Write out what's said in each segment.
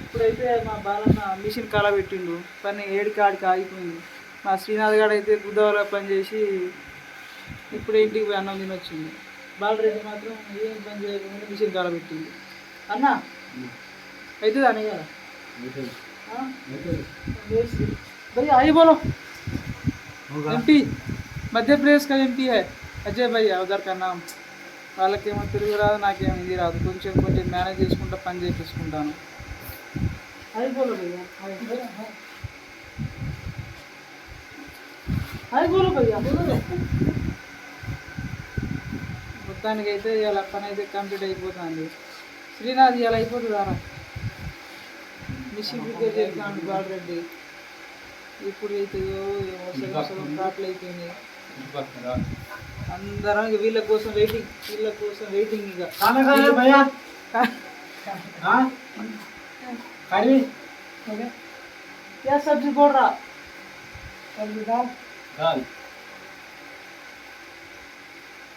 ఇప్పుడైతే మా బాలన్న మిషన్ కాల పెట్టిండు, పని ఏడికి ఆడికి ఆగిపోయింది. మా శ్రీనాథ్ గారు అయితే బుధవారం పని చేసి ఇప్పుడు ఇంటికి పోయి అన్నం తినొచ్చింది. బాలరెడ్డి మాత్రం ఏం పని చేయకుండా మిషన్ కాల పెట్టింది. అన్న అవుతుంది అన్నయ్య भैया आइए बोलो। एमपी मध्य प्रदेश का एमपी है अजय भैया उधर का नाम। వాళ్ళకేమో తెలుగు రాదు, నాకేమో హిందీ రాదు. కొంచెం కొంచెం మేనేజ్ చేసుకుంటా పని చేయించుకుంటాను. హాయ్ బోలో భయ్యా, హాయ్ బోలో భయ్యా. మొత్తానికి అయితే ఇవాళ పని అయితే కంప్లీట్ అయిపోతుంది. శ్రీనాథ్ ఇవాళ అయిపోతుంది అన్న. మిషన్ రిపేర్ చేస్తాను బాలరెడ్డి. ఇప్పుడు అవుతుందో ఏమో, సగం ప్రాబ్లం అయిపోయింది. అందరం వీళ్ళ కోసం వెయిటింగ్, ఇక क्या सब्जी बोल रहा? सब्जी दाल।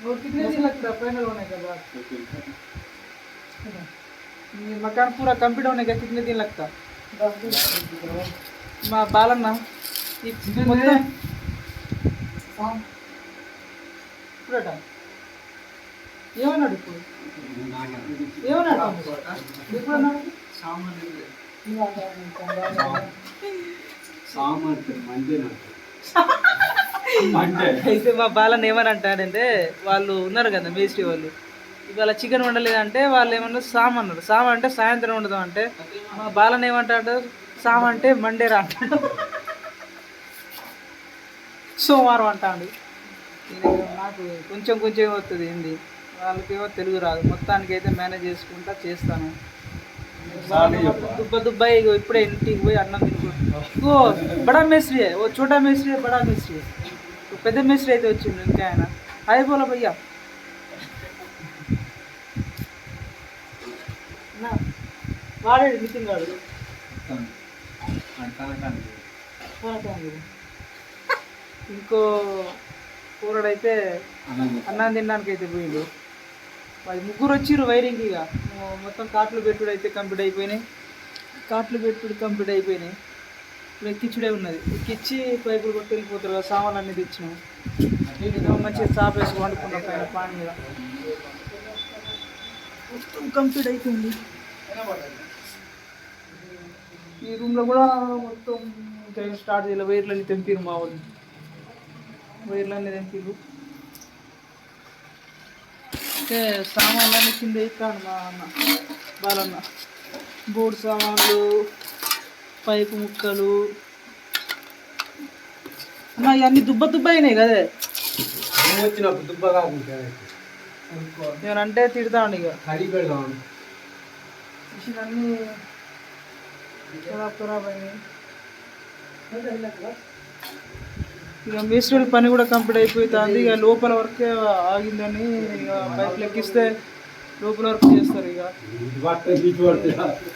और कितने दिन लगता है फाइनल होने के बाद? मकान पूरा कंप्लीट होने का कितने दिन लगता? 10 दिन। మా బాలన్న ఇప్పుడట ఏమన్నాడు? ఇప్పుడు ఏమన్నాడు? ఎప్పుడు అన్నాడు? అయితే మా బాలన్న ఏమని అంటాడంటే, వాళ్ళు ఉన్నారు కదా మేస్ట్రీ వాళ్ళు, ఇవాళ చికెన్ వండలేదంటే వాళ్ళు ఏమన్నా సామ్ అన్నారు. సామ్ అంటే సాయంత్రం వండుదాం అంటే, మా బాలన్న ఏమంటాడు, సామ్ అంటే మండే రా అంటాడు, సోమవారం అంటాడు. నాకు కొంచెం కొంచెం వస్తుంది హిందీ, వాళ్ళకేమో తెలుగు రాదు. మొత్తానికి అయితే మేనేజ్ చేసుకుంటా చేస్తాను. దుబ్బ ఇప్పుడే ఇంటికి పోయి అన్నం తినుకుంటున్నాను. ఓ బడా మేస్త్రీ, ఓ చోటా మేస్త్రీ, బడా మేస్త్రీ, పెద్ద మేస్త్రీ అయితే వచ్చిండు. ఇంకా ఆయన హాయ్ బోలో భయ్యా. వాడాడు నితిన్ గాడు, ఇంకో కూరడైతే అన్నం తినడానికి అయితే పోయిండు. వాళ్ళు ముగ్గురు వచ్చిర్రు వైరింగ్. ఇక మొత్తం కాట్లు పెట్టుడు అయితే కంప్లీట్ అయిపోయినాయి. ఇప్పుడు ఎక్కిచ్చుడే ఉన్నది. ఎక్కిచ్చి పైపులు కొట్టి వెళ్ళిపోతారు కదా, సామాన్లు అన్నీ తెచ్చినాం. మంచిగా చాప వేసి వండుకున్నాం పైన పాన్ మీద. మొత్తం కంప్లీట్ అయిపోయింది. ఈ రూమ్లో కూడా మొత్తం స్టార్ట్ చేయాలి. వైర్లన్నీ తెంపిరు మా వాళ్ళు, వైర్లన్నీ తెంపిరు. అంటే సామాన్లన్నీ కింద ఇస్తాను మా అన్న బాలన్న. బోర్డు సామాన్లు, పైపు ముక్కలు అన్న ఇవన్నీ దుబ్బ అయినాయి కదే. నేనంటే తిడతాను ఇక మిషన్ అన్నీ ఖరాబ్ అయినాయి. ఇక మేస్త్రీల పని కూడా కంప్లీట్ అయిపోతుంది. ఇక లోపల వరకే ఆగిందని ఇక పైపులు ఎక్కిస్తే లోపల వరకు చేస్తారు. ఇక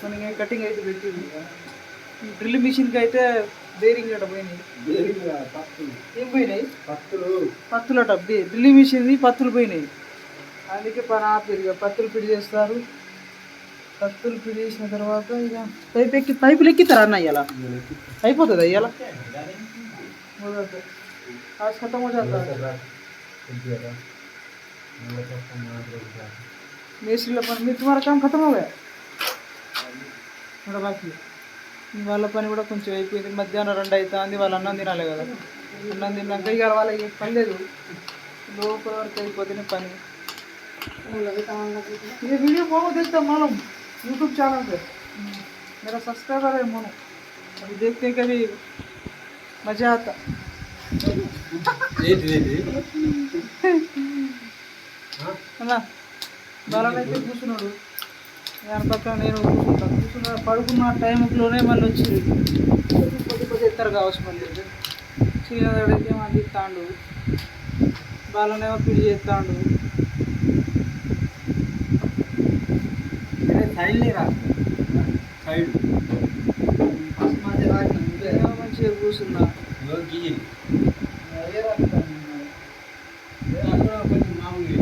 మనకి కటింగ్ అయితే పెట్టింది. ఈ డ్రిల్ మిషన్కి అయితే బేరింగ్ అట పోయినాయి. ఏం పోయినాయి? పత్తులు అట. డ్రిల్ మిషన్ది పత్తులు పోయినాయి. అందుకే పని ఆపేరు. ఇక పత్తులు పిడి చేస్తారు. పత్తులు పిడి చేసిన తర్వాత ఇక పైపులు ఎక్కిస్తారా అన్న? ఇవాళ అయిపోతుంది. ఇవాళ आज खत्म हो जाता है. మేస్త్రీల పని మీ तुम्हारा काम खत्म हो गया? బాకీ వాళ్ళ పని కూడా కొంచెం అయిపోయింది. మధ్యాహ్నం 2 అవుతుంది. వాళ్ళు అన్నం తినాలి కదా. అన్నం తిన్నాక ఇక వాళ్ళకి పని లేదు, లోపల వరకు అయిపోతేనే పని. ये वीडियो बहुत देखता मालूम यूट्यूब चैनल पे, मेरा सब्सक्राइबर है मोनू. अभी देखते हैं, कभी मजा आता. అన్నా బాలన్న అయితే కూర్చున్నాడు, దాని పక్కన నేను కూర్చున్నా. పడుకున్న టైంలోనే మళ్ళీ వచ్చి కొద్ది ఎత్తారు కావచ్చు. మళ్ళీ శ్రీనాథుడైతే మళ్ళీ ఇస్తాడు, బాలనేమో పిడి చేస్తాడు. మంచిగా కూర్చున్నా.